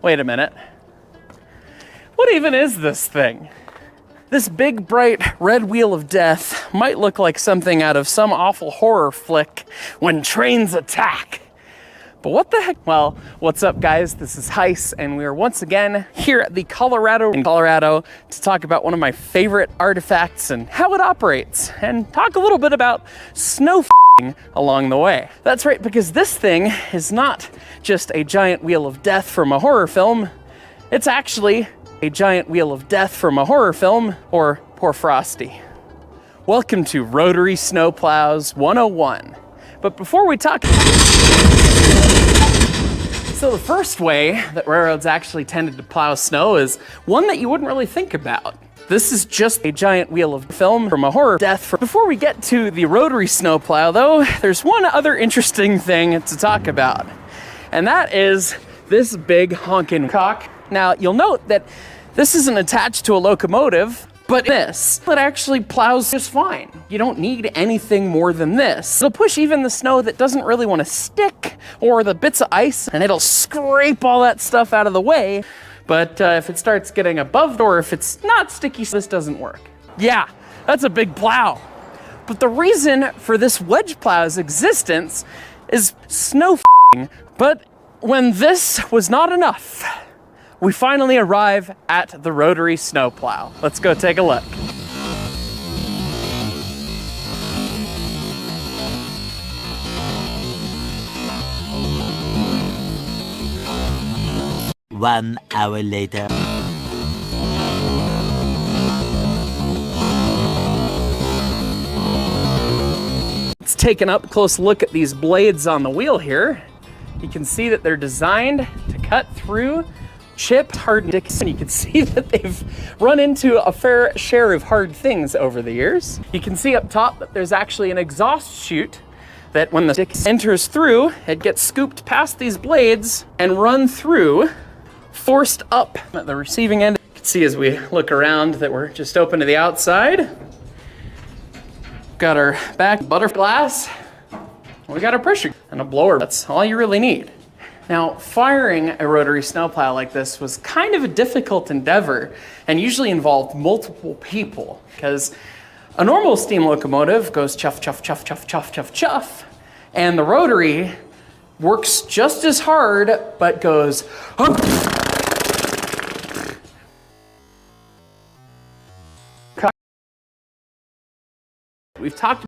Wait a minute. What even is this thing? This big, bright, red wheel of death might look like something out of some awful horror flick when trains attack. But what the heck? Well, what's up, guys? This is Hyce, and we are once again here at the Colorado to talk about one of my favorite artifacts and how it operates, and talk a little bit about snow along the way. That's right, because this thing is not just a giant wheel of death from a horror film. It's actually a giant wheel of death from a horror film, or poor Frosty. Welcome to Rotary Snowplows 101. But before we talk... So the first way that railroads actually tended to plow snow is one that you wouldn't really think about. This is just a giant wheel of film from a horror death. Before we get to the rotary snowplow, though, there's one other interesting thing to talk about, and that is this big honkin' cock. Now, you'll note that this isn't attached to a locomotive, but it actually plows just fine. You don't need anything more than this. It'll push even the snow that doesn't really want to stick, or the bits of ice, and it'll scrape all that stuff out of the way. But if it starts getting above, or if it's not sticky, this doesn't work. Yeah, that's a big plow. But the reason for this wedge plow's existence is snow But when this was not enough, we finally arrive at the rotary snowplow. Let's go take a look. One hour later. Let's take an up-close look at these blades on the wheel here. You can see that they're designed to cut through chipped, hardened discs, and you can see that they've run into a fair share of hard things over the years. You can see up top that there's actually an exhaust chute that when the stick enters through, it gets scooped past these blades and run through, forced up at the receiving end. You can see as we look around that we're just open to the outside. Got our back butter glass. We got our pressure and a blower. That's all you really need. Now, firing a rotary snowplow like this was kind of a difficult endeavor and usually involved multiple people, because a normal steam locomotive goes chuff, chuff, chuff, chuff, chuff, chuff, chuff, and the rotary works just as hard, but goes We've talked